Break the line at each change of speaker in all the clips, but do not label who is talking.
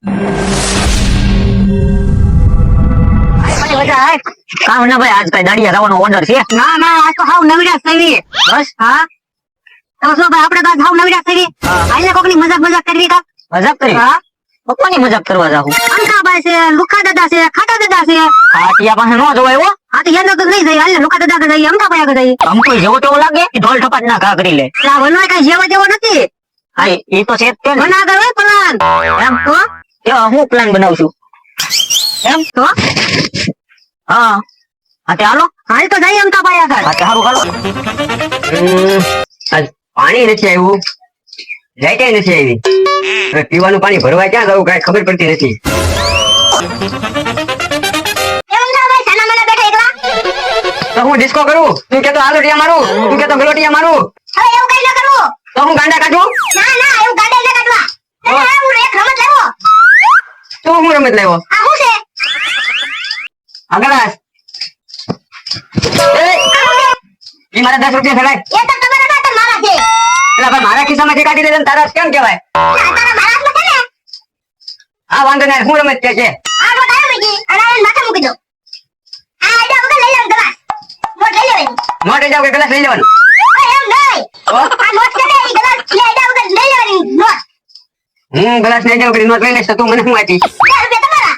કામ ના ભાઈ, આજ કઈ દાડિયા જવાનો ઓર્ડર છે?
ના ના, આજ તો હાવ નવીરાશ થઈ.
બસ
હા તો શું ભાઈ, આપણે તો આજ હાવ નવીરાશ થઈ. આઈને કોકની મજાક કરવી કા?
મજાક કરી?
હા,
પપ્પાની મજાક કરવા જાઉં?
અંકાભાઈ છે, લુખા દાદા છે, ખાટા દાદા છે.
ખાટિયા પાસે નો જવાય હો.
હા તો યાદ તો નહીં જાય. હાલ લુખા દાદા કે જઈએ, અંકાભાઈ કે જઈએ.
આમ કોઈ જેવો તેવો લાગે કે ઢોલ ઠપાટ ના ઘા કરી લે.
આ વનવાય કઈ જેવો જેવો નથી.
હા, એ તો છે જ તે ને.
વન આગળ હોય પ્લાન.
એમ
તો
એવા હું પ્લાન બનાવું છું.
એમ તો
હા હા તે હાલો.
હાલ તો જઈએ અંકાભાઈ આગળ.
હા તે હારું હાલો. આજ પાણી નથી આવ્યું, લાઈટ નથી આવી. હવે પીવાનું પાણી ભરવા ક્યાં જવું કઈ ખબર પડતી નથી. તો હું ડિસ્કો કરું, તું કેતો આલોટિયા મારું, તું કેતો ગલોટિયા મારું,
હવે એવું કઈ ન કરવું.
તો હું ગાંડા કાઢું.
ના ના, એવું ગાડે ન કાઢવા. હું એક રમત લાવો.
તો હું રમત લાવ્યો.
આ શું છે?
આગળ આવ. ઈ મારા 10 રૂપિયા ફેલાય.
એ તો તમારા ના, તો મારા છે.
એટલે ભાઈ મારા ખિસ્સામાંથી કાઢી દે ને તારા કેમ કહેવાય?
તારા મારા હાથમાં છે ને.
આ વાંધો નહીં, હું રમત કે છે.
આ તો તારે મૂકી અને આ માથે મૂકી દો. આ આઈડિયા વગર લઈ લેવાનું ગ્લાસ. મોટ લઈ લેવાની.
મોટે જાવ કે ગ્લાસ લઈ લેવાનું.
ઓય એમ નહીં.
તો
આ નોટ છે ને, ઈ ગ્લાસ લે આઈડિયા વગર લઈ લેવાની નોટ.
હું ગ્લાસ લઈ જાવ કે નોટ લઈ લેશ તો તું મને શું આપીશ?
4 રૂપિયા તમારા.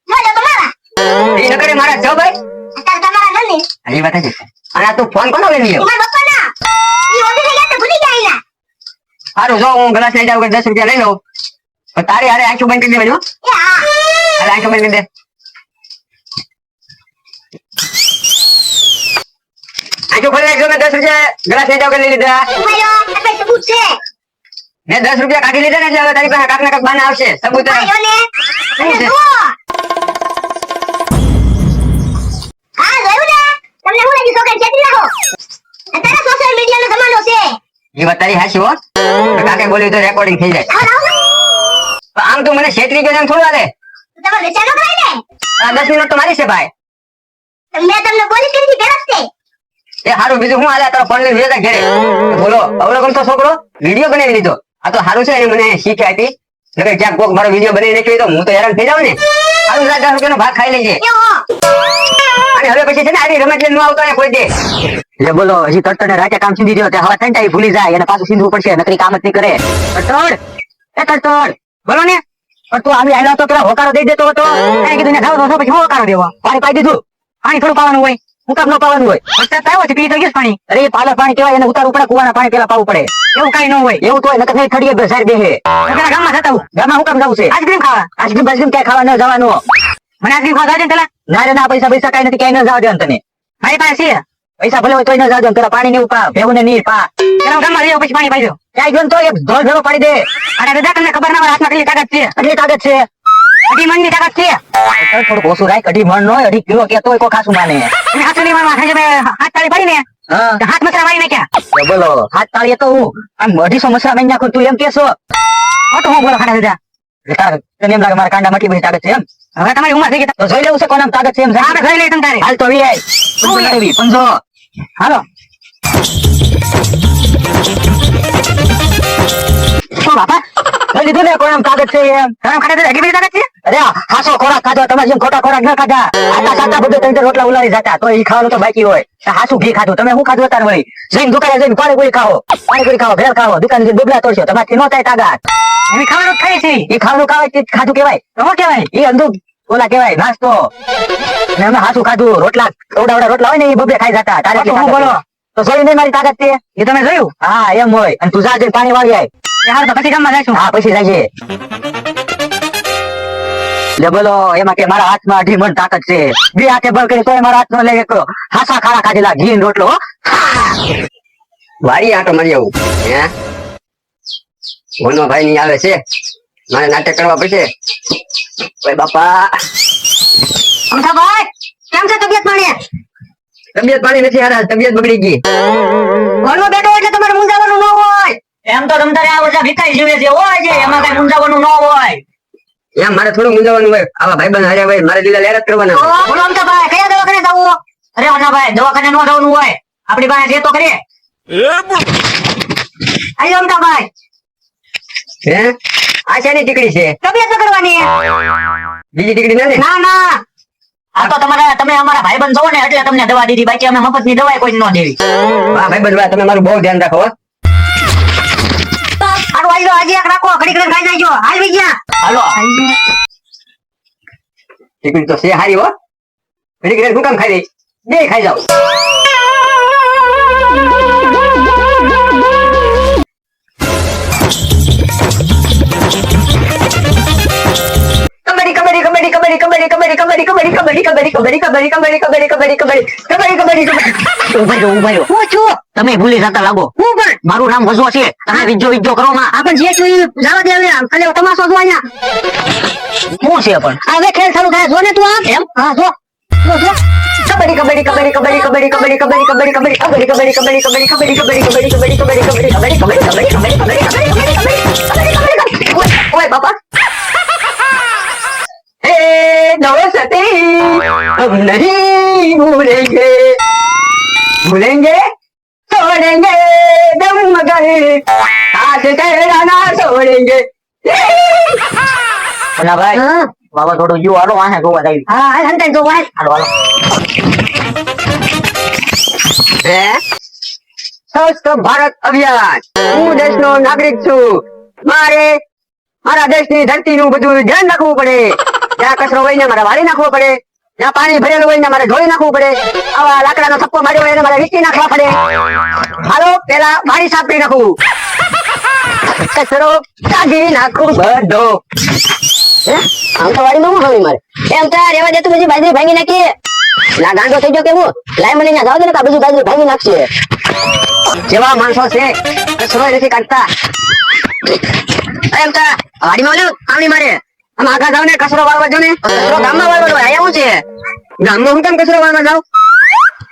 મોજો તમારા.
એ નકરે મારા છો ભાઈ.
અત્યારે તમારા નથી.
એ વાત છે. અને આ તું ફોન કોનો લઈ લ્યો?
તમારા પપ્પાના. ઈ ઓફિસે ગયા તો ભૂલી ગયા એના.
સારું જો હું ગ્લાસ લઈ જાવ કે 10 રૂપિયા લઈ લઉં. પણ તારી હારે આંખો બંધ કરી દેવાની હો.
એ હા.
હાલે આંખો બંધ કરી દે. આંખો ખોલી નાખજો, મેં 10 રૂપિયા ગ્લાસ લઈ જાવ કે લઈ લીધા.
ભાઈઓ, એટલે સબૂત છે.
મેં 10 રૂપિયા કાઢી લીધા ને એટલે હવે તારી પાસે કાક ને કાક બાના આવશે સબૂત.
ભાઈઓને
શું છે?
જુઓ. હા, જોયું ને? તમને હું લાગી છોકરી છેતરી નાખો. અત્યારે સોશિયલ મીડિયાનો જમાનો છે.
એ વાત તારી હાચી હો. કાકે બોલ્યું તો રેકોર્ડિંગ થઈ જાય.
આવો લાવો.
પણ આમ તું મને છેતરી ગયો એમ થોડું હાલે.
તમારે વેચાણ ન કરાય ને?
આ 10 મિનિટ તો મારી છે ભાઈ.
મેં તમને પોલીસ કેસથી ભેરવશે.
એ હારું બીજું હું હાલે તારો ફોન લઈને જતા ઘરે. બોલો અવળો ગમતો છોકરો વિડિયો બનાવી લીધો. આ તો હારું છે એને મને શીખ આપી. નકર ક્યાંક કોક મારો વિડિયો બનાવી નાખ્યો તો હું તો હેરાન થઈ જાઉં ને. હારું 10 રૂપિયાનો ભાગ ખાઈ લેજે.
એવો.
અને હવે પછી છે ને આવી રમત લઈને ન આવતો ને કોઈ દે. લે બોલો હજી તડતડે રાતે કામ સીધી રહ્યો તે હવા થઈ જાય ભૂલી જાય એને પાછું સીધવું પડશે નકરી કામ જ નહીં કરે. તડતડ એ તડતડ બોલો ને. પણ તું આવી આયલા તો પેલા હોકારો દઈ દેતો હતો. એને કીધું ને ખાવ તો પછી હું હોકારો દેવા. પાણી પાઈ દીધું. પાણી થોડું પાવાનું હોય. હું કામ ન પાવાનું હોય. વરસાદ તો આવ્યો છે પી તો ગયું પાણી. અરે પાલર પાણી કહેવાય એને ઉતારવું પડે કુવાના પાણી પેલા પાવું પડે. એવું કઈ ન હોય. એવું તો હોય નકર નહીં થડીએ બેસાર બેહે. પેલા ગામમાં જતા હું. ગામમાં હું કામ જવું છે? આઈસ્ક્રીમ ખાવા. આઈસ્ક્રીમ બાઈસ્ક્રીમ ક્યાંય ખાવા ન જવાનું. મને આઈસ્ક્રીમ ખાવા જાય પેલા. ના રે ના પૈસા પૈસા કઈ નથી ક્યાંય ન જવા દે તને. મારી પાસે છે પૈસા ભલે હોય તોય ન જવા દે પેલા પાણી ને એવું પા ભેવું ને નીર પા. પેલા ગામમાં લેવો પછી પાણી પાઈ દો. ક્યાંય ગયો તો એક ઢોલ ભેળો પાડી દે. અને દાદા તમને ખબર ના હોય હાથમાં કેટલી તાકાત છે. કેટલી તાકાત છે? 2 મણની તાકાત છે. થોડું ઓછું રાખ. 2 મણ નો 2 કિલો કે તોય કોઈ ખાસું માને. હાથ તાળી પડી ને હાથ મસરા મારી નાખ્યા. બોલો હાથ તાળી તો હું આમ 250 મસરા મારી નાખું તું એમ કેસો તો હું બોલો ખાના દાદા. તને એમ લાગે મારા કાંડા મટી બધી તાકાત છે એમ? હવે તમારી ઉંમર થઈ ગઈ તો જોઈ લેવું છે કોનામ તાકાત છે એમ. આપણે જોઈ લઈએ તારે. હાલ તો વી પંજો હાલો. બાપા જોઈ લીધું ને કોનામ તાકાત છે એમ? કોનામ ખાધા તો હજી બધી તાકાત છે? અરે હાસો ખોરાક ખાધો તમારે જેમ ખોટા ખોરાક ન ખાધા. આટા સાટા બધું તમે રોટલા ઉલાડી જતા તો એ ખાવાનું તો બાકી હોય. હાસું ઘી ખાધું તમે શું ખાધું તાર વળી? જઈને દુકાને જઈને પાણીપુરી ખાવો ભેળ ખાવો દુકાને જઈને ડુબલા તોડશો તમારથી નો થાય તાકાત. એની ખાવાનું ખાય છે એ ખાવાનું ખાધું કેવાય તો કેવાય એ અંધુ ઓલા કેવાય નાસ્તો. અને અમે હાસું ખાધું રોટલા ઓડા રોટલા હોય ને એ બબે ખાઈ જતા. તારે હું બોલો તો જોયું નહીં મારી તાકાત છે એ તમે જોયું? હા એમ હોય. અને તું જા જઈને પાણી વાળી આય. તો પછી ગામમાં જઈશું. હા પછી જઈએ. લે બોલો એમાં કે મારા હાથમાં 2 મણ તાકાત છે. 2 હાથે બળ કરી તોય મારા હાથનો લે એક હાસા ખાડા ખાધેલા ઘી રોટલો વાડી આટો મારી આવું. હે મોનો ભાઈ ની આવે છે મારે નાટક કરવા પડશે. ઓય બાપા
અમથાભાઈ કેમ છે તબિયત પાણી?
તબિયત પાણી નથી હારા તબિયત બગડી ગઈ.
ઘરમાં બેઠો એટલે તમારે મૂંઝાવાનું ન હોય.
એમ તો તમતારે આ ઓછા ભીખાઈ જીવે છે હોય છે એમાં કઈ મૂંઝાવાનું ન હોય. એમ મારે થોડું મૂંઝાવાનું હોય. આવા ભાઈબંધ હાર્યા ભાઈ મારે લીલા લેર જ કરવાના.
બોલો અમથાભાઈ કયા દવાખાને જવું?
અરે અનાભાઈ દવાખાને ન જવાનું હોય આપણી પાસે છે તો કરીએ.
આયો અમથાભાઈ.
હે આ શેની ટીકડી છે?
તબિયત બગડવાની.
બીજી ટીકડી નથી?
ના ના
આ તો તમે અમારા ભાઈબંધ છો ને એટલે તમને દવા દીધી, બાકી અમે મફતની દવા કોઈ ન દેવી.
હા ભાઈ બંધ તમે મારું બહુ ધ્યાન રાખો હો.
આડો આઈ લો, આજે એક રાખો, ઘડી ઘડી ખાઈ જાયજો. હાલ વી ગયા.
હાલો
ટીકડી તો છે હારી હો. ઘડી ઘડી શું કામ ખાઈ રહી? બે ખાઈ જાઓ. કબડ્ડી કબડ્ડી કબડ્ડી કબડ્ડી કબડ્ડી કબડ્ડી કબડ્ડી કબડ્ડી કબડ્ડી કબડ્ડી કબડ્ડી કબડ્ડી કબડ્ડી કબડ્ડી કબડ્ડી કબડ્ડી કબડ્ડી.
ઉભા રહ્યો.
હું છું.
તમે ભૂલી જતા લાગો.
હું પણ.
મારું નામ વજો છે, તમે વિજો કરો માં.
આપણ જે છું ઈ જવા દે હવે. ખાલી તમાશો જો અહીંયા.
શું છે પણ?
હવે ખેલ ચાલુ થાય. જો ને તું આ.
એમ?
હા જો. જો.
કબડ્ડી કબડ્ડી કબડ્ડી કબડ્ડી કબડ્ડી કબડ્ડી કબડ્ડી કબડ્ડી કબડ્ડી કબડ્ડી કબડ્ડી કબડ્ડી કબડ્ડી કબડ્ડી કબડ્ડી કબડ્ડી કબડ્ડી કબડ્ડી કબડ્ડી. ઓય બાપા. हे नमस्ते हम नहीं भूलेंगे भूलेंगे छोड़ेंगे दम मगर साथ तेरा ना छोड़ेंगे.
ભલા ભાઈ
હા
વાવાઝોડું યુ હાલો વાહે જોવા જાય.
હા હાલ હંતાઈ જો વાય.
હાલો હાલો.
સ્વસ્થ ભારત અભિયાન હું દેશનો નાગરિક છું. મારા દેશની ધરતીનું બધું ધ્યાન રાખવું પડે. જ્યાં કચરો હોય ને મારે વાળી નાખવો પડે. જ્યાં પાણી ભરેલું હોય ને મારે ધોઈ નાખવું પડે. આવા લાકડાનો થપ્પો માર્યો હોય એને મારે વીંટી નાખવા પડે. હાલો પેલા વાળી સાફ કરી નાખું. કચરો કાઢી નાખું બધો.
આમ તો વાડીમાં હું હવે મારે એમ તાર રેવા દે તું પછી બાજરી ભાંગી નાખીએ.
લા ગાંડો થઈ ગયો કે હું?
લાય મને ના જાવ દે ને કા બીજી બાજરી ભાંગી નાખશે.
જેવા માણસો છે કચરો નથી કાઢતા.
એમ તાર વાડીમાં ઓલું આમની મારે
આમ આગા જાવ ને કચરો વાળવા જો ને.
કચરો ગામમાં વાળવાનો હોય. અહીંયા શું છે?
ગામમાં હું કેમ કચરો વાળવા જાવ?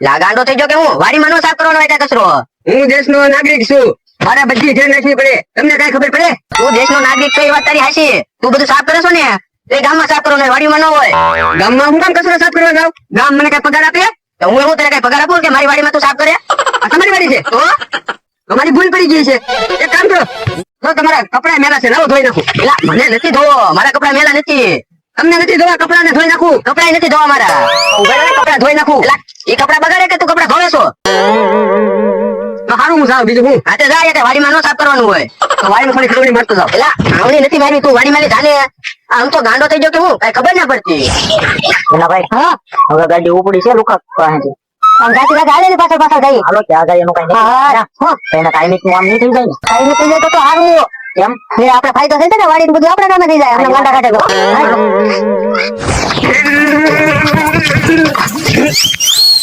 લા ગાંડો થઈ ગયો કે હું? વાડીમાં નો સાફ કરવાનો હોય ત્યાં કચરો.
હું દેશનો નાગરિક છું. મારે બધી ધ્યાન રાખવી પડે. તમને કઈ ખબર પડે?
તું દેશનો નાગરિક છે એ વાત તારી હાચી. તું બધું સાફ કરે છો ને એ ગામમાં સાફ કરવાનું હોય, વાડીમાં ન હોય.
ગામમાં હું કેમ કચરો સાફ કરવા જાવ? ગામ મને કઈ પગાર આપે?
તો હું એવું તને કઈ પગાર આપું કે મારી વાડીમાં તું સાફ કરે?
આ તમારી વાડી છે
તો
તમારી ભૂલ પડી ગઈ છે. એક કામ કરો, તો તમારા કપડા મેલા છે લાવો ધોઈ નાખું.
એલા મને નથી ધોવો, મારા કપડા મેલા નથી.
તમને નથી ધોવા કપડા ને ધોઈ નાખું.
કપડા નથી ધોવા મારા.
ઉભા રહો ને, કપડા ધોઈ નાખું.
એલા એ કપડા બગાડે કે તું કપડા ધોવે છો?
તો હારું હું જાઉં બીજું હું.
હાથે જાય એટલે વાડીમાં નો સાફ કરવાનું હોય.
તો વાડીમાં થોડી ખડવડી મારતો જાવ.
એલા આવડી નથી મારી, તું વાડીમાં લે જાને. આમ તો ગાંડો થઈ ગયો કે હું? કઈ ખબર ના પડતી.
ભલા ભાઈ
હા
હવે ગાડી ઉપડી છે લુકા પાસેથી.
આમ જાતી જાતી હાલે ને પાછળ પાછળ જઈ.
હાલો ત્યાં આગળ એનું કઈ
હા હો
એને કાયમિક નું આમ નહીં થઈ જાય ને.
કઈ નથી જાય તો હારું.
એમ
ને આપણે ફાયદો થઈ જાય ને વાડીનું બધું આપણે નામે થઈ જાય. આપણે ગાંડા કાઢે તો.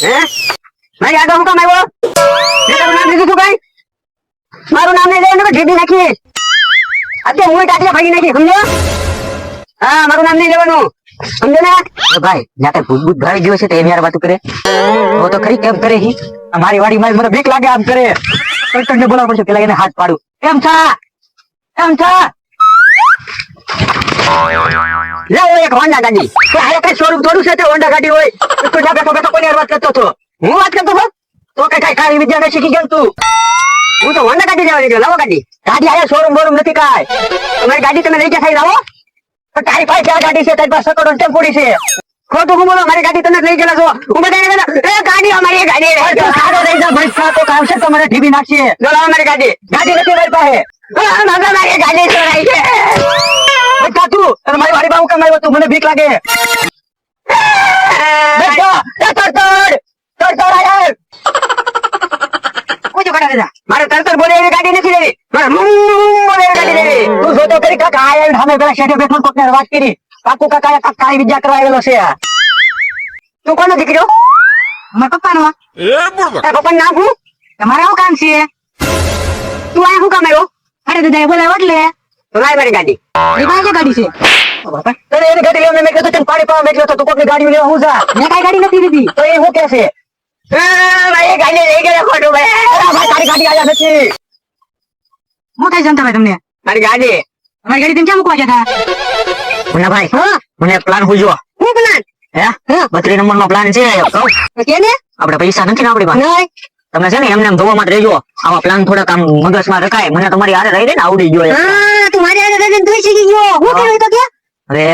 હે મારી આગળ હું કામ આવ્યો? મેં તારું નામ લીધું તું કઈ? મારું નામ નહીં લેવાનું, ઢીબી નાખીશ. અત્યારે હું ટાટિયા ભાગી નાખી, સમજો? હા મારું નામ નહીં લેવાનું, સમજો ને?
એ ભાઈ જ્યાં કઈ ભૂત ભૂત ભરાઈ ગયો છે તો એની યાર વાતું કરે. તો તો ખરી કેમ કરે હી? આ મારી વાડી માં મને બીક લાગે આમ કરે. કલ્ટન ને બોલાવવું પડશે પેલા એને હાથ પાડું. એમ થા
લાવો એક હોન્ડા ગાડી. તો હારે કઈ શોરૂમ થોડું છે તે હોન્ડા ગાડી હોય? તું જા બેઠો બેઠો કોની હારે વાત કરતો હતો? હું વાત કરતો હતો? તો કઈ કાળી વિદ્યા ને શીખી ગયો તું? હું તો હોન્ડા ગાડી લેવા નીકળ્યો. લાવો ગાડી. ગાડી આયા શોરૂમ બોરૂમ નથી કાંઈ. તમારી ગાડી તમે લઈ ગયા થઈ લાવો. તો તારી પાસે ક્યાં ગાડી છે? તારી પાસે સકડો ટેમ્પોડી છે. ખોટું હું બોલો, મારી ગાડી તમે લઈ ગયેલા છો. હું બધાને કહેલો, એ ગાડી અમારી ગાડી રહી ગયો.
સારો રહી જા ભાઈ, તો આવશે તો મને ઢીબી નાખશે.
જો લાવો મારી ગાડી. ગાડી નથી મારી પાસે. મારી ગાડી ચોરાઈ છે.
બેટા તું અને મારી વાડી માં હું કેમ આવ્યો તું? મને બીક લાગે. બેટા તડ આયા.
પૂછો કાઢા દેતા. મારે તરતર બોલે એવી ગાડી નથી લેવી. મારે બોલે એવી ગાડી લેવી.
તું જોતો કરી કાકા આયા સામે પેલા શેઠે બેઠો કોક ને વાત કરી. કાકુ કાકા કાળી વિદ્યા કરવા આવેલો છે.
તું કોનો દીકરો?
મારા પપ્પાનો.
પપ્પાનું નામ શું?
તમારે શું કામ છે?
તું અહીંયા શું કામ આવ્યો?
અરે દાદા એ બોલાવો એટલે
તો લાય મારી ગાડી.
એ પાસે ગાડી છે.
તને એની ગાડી લેવા મેં કીધું તને પાણી પાવા મેં તો તું કોકની ગાડી લેવા હું જા.
મેં કઈ ગાડી નથી લીધી.
તો એ શું કે છે?
મારી ગાડી લઈ ગયો ખોટું ભાઈ.
ભાઈ તારી ગાડી આયા નથી.
હું કઈ જનતા ભાઈ તમને
મારી ગાડી.
અમારી ગાડી તમે ક્યાં મૂકવા ગયા હતા?
મુન્ના ભાઈ મને એક પ્લાન પૂછ્યો.
હું પ્લાન?
હે 32 નંબર નો પ્લાન છે. કહું?
કેને?
આપણે પૈસા નથી ને આપણી પાસે.
નહીં
તમે છે ને એમને એમ જોવામાં જ રહેજો. આવા પ્લાન થોડાક આમ મગજમાં રખાય. મને તમારી હારે રહી ને આવડી ગયો.
હા તું મારી હારે રહીને તું શીખી ગયો હું કર્યું તો કે
હવે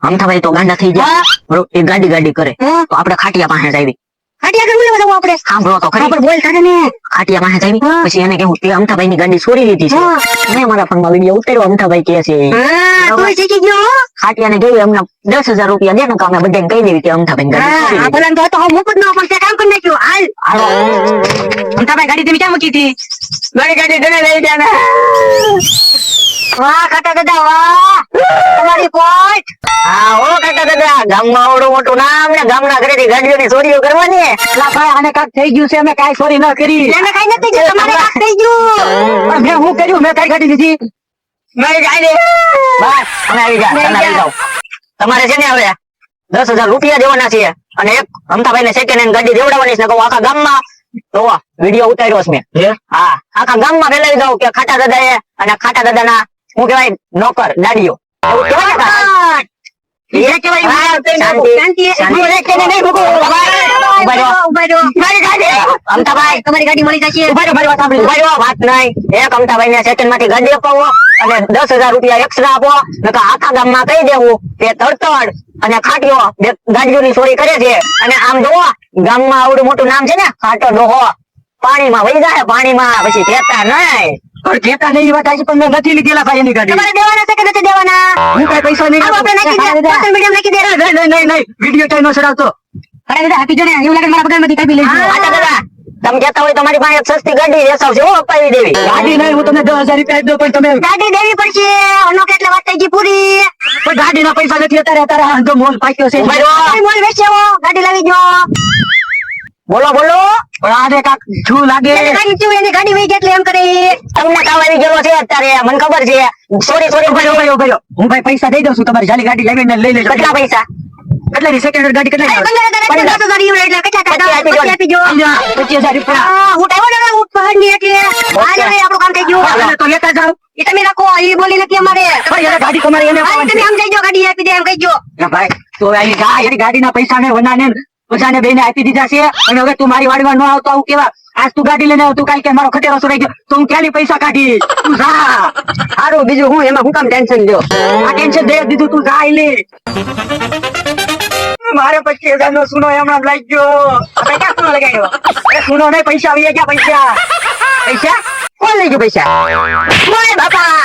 અમથાભાઈ તો ગાંડા થઈ ગયા. બરોબર, એ ગાડી કરે
હા.
તો આપણે ખાટિયા પાસે જાવી.
હાટી આગળ બોલવા જવું આપણે
સાંભળો તો ખરી.
આપણે બોલ તારે ને
ખાટિયા પાસે જાવી.
હા.
પછી એને કેવું તે અમથાભાઈ ની ગાડી ચોરી લીધી છે.
હા.
મેં મારા ફોનમાં વિડીયો ઉતાર્યો. અમથાભાઈ કહે છે
હા તું શીખી ગયો હો.
ખાટિયાને કેવું એમને 10,000 રૂપિયા દે ને તો અમે બધાને કહી દેવી કે અમથાભાઈ ગાડી ચોરી
હા
લીધી.
ભલા તો હું મુકત ન પણ તે કામ કરી નાખ્યું હાલ
હાલો.
અમથાભાઈ ગાડી તમે ક્યાં મૂકી હતી
મારી ગાડી તને લઈ જા ને.
વાહ કાકા દાદા વાહ તમારી પોઈન્ટ
હા ઓ કાકા દાદા, ગામમાં આવડું મોટું નામ ને ગામના ઘરેથી ગાડીઓની ચોરીઓ કરવાની.
અલા ભાઈ આને કાંઈક થઈ ગયું છે અમે કાંઈ ચોરી ન કરી
એને કઈ નથી થયું, તમારે કાંઈક થઈ ગયું
પણ મેં હું કર્યું મેં કઈ ગાડી લીધી
મારી ગાડી બસ તમે આવી જા, તમે આવી જાઓ. તમારે છે ને હવે 10,000 રૂપિયા દેવાના છે અને એક અમથાભાઈ ને સેકન્ડ હેન્ડ ગાડી દેવડાવવાની છે. ને કહું આખા ગામમાં તો વિડીયો ઉતાર્યો છે મેં. હા આખા ગામમાં ફેલાવી દઉં કે ખાટા દાદા અને ખાટા દાદાના શું કહેવાય નોકર દાડીઓ એવું કહેવાય ને કાકા? એ કહેવાય. હા, શાંતિ,
શાંતિ.
શાંતિ. એક કે નહીં મૂકો. ઉભા રહો.
ઉભા રહો.
મારી ગાડી અમથાભાઈ
તમારી ગાડી મળી જશે
ઉભા રહો, મારી વાત સાંભળી. ઉભા રહો, વાત નહીં. એક અમથાભાઈ ને સેકન્ડ માંથી ગાડી અપાવો અને 10,000 રૂપિયા એક્સ્ટ્રા આપો. નકર આખા ગામમાં કહી દેવું કે તડતડ અને ખાટીઓ બે ગાડીઓની ચોરી કરે છે. અને આમ જોવો ગામમાં આવડું મોટું નામ છે ને ખાટો ડોહો પાણીમાં વહી જાય. પાણીમાં પછી કહેતા નહીં.
પણ કહેતા નહીં એ વાત આજે પણ મેં નથી લીધેલા ભાઈ એની ગાડી
તમારે દેવાના છે કે નથી દેવાના
હું કઈ પૈસા નહીં
આવો આપણે નાખી દે સોશિયલ મીડિયા નાખી દે
નહીં નહીં નહીં વિડીયો કઈ ન ચડાવતો
અરે બધા આપી જો ને એવું લાગે મારા પગારમાંથી કાપી લેજો
ખાટા દાદા તમે કહેતા હોય તમારી પાસે એક સસ્તી ગાડી વેચાવશે હો અપાવી દેવી.
ગાડી નહીં હું તમને 10,000 રૂપિયા આપી દઉં પણ તમે
ગાડી દેવી પડશે અનો કેટલા વાત થઈ ગઈ પૂરી
પણ ગાડીના પૈસા નથી અત્યારે હાંધો મોલ પાક્યો છે
ઉભા રહો.
કઈ મોલ વેચ્યો ગાડી લાવી જો
બોલો બોલો.
પણ આને કાંક શું લાગે
એને ગાડી ચૂ એની ગાડી વહી ગઈ એટલે એમ કરે
તમને કામ આવી ગયેલો છે અત્યારે મને ખબર છે. સોરી સોરી
ઉભા રહ્યો, ઉભા રહ્યો. હું ભાઈ પૈસા દઈ દઉં છું તમારી જાલી ગાડી લાવીને લઈ લેજો
કેટલા પૈસા?
કેટલાની સેકન્ડ હેન્ડ ગાડી કેટલાની આવે?
15,000 એટલે કેટલા કાઢા
પછી
આપી જો
અહીંયા 25,000 રૂપિયા
હા હું ટાઈમ ને હું પહાડની એટલે આજે આપણું કામ થઈ ગયું
હાલો તો લેતા જાઓ
એ તમે રાખો એ બોલી નથી અમારે
ભાઈ એને ગાડી તમારી એને
હા, તમે આમ જઈ જો ગાડી આપી દે એમ કહીજો
ના ભાઈ તો એની ગાડીના પૈસા ને વનાને બધાને બેને આપી દીધા છે અને હવે તું મારી વાડીમાં ન આવતો આવું કેવા આજ તું ગાડી લઈને આવ તું કાલ કે મારો ખતેરો સુરાઈ ગયો તો હું ક્યાંથી પૈસા કાઢી તું જા
સારું બીજું હું એમાં હું કામ ટેન્શન લ્યો.
આ ટેન્શન દે દીધું તું જા લે મારે 25,000 નો સુનો હમણાં લાગી ગયો
આપણે ક્યાં સુનો લગાડ્યો?
અરે સુનો નહીં પૈસા આવી ગયા પૈસા
પૈસા કોણ લઈ ગયું પૈસા? ઓય બાપા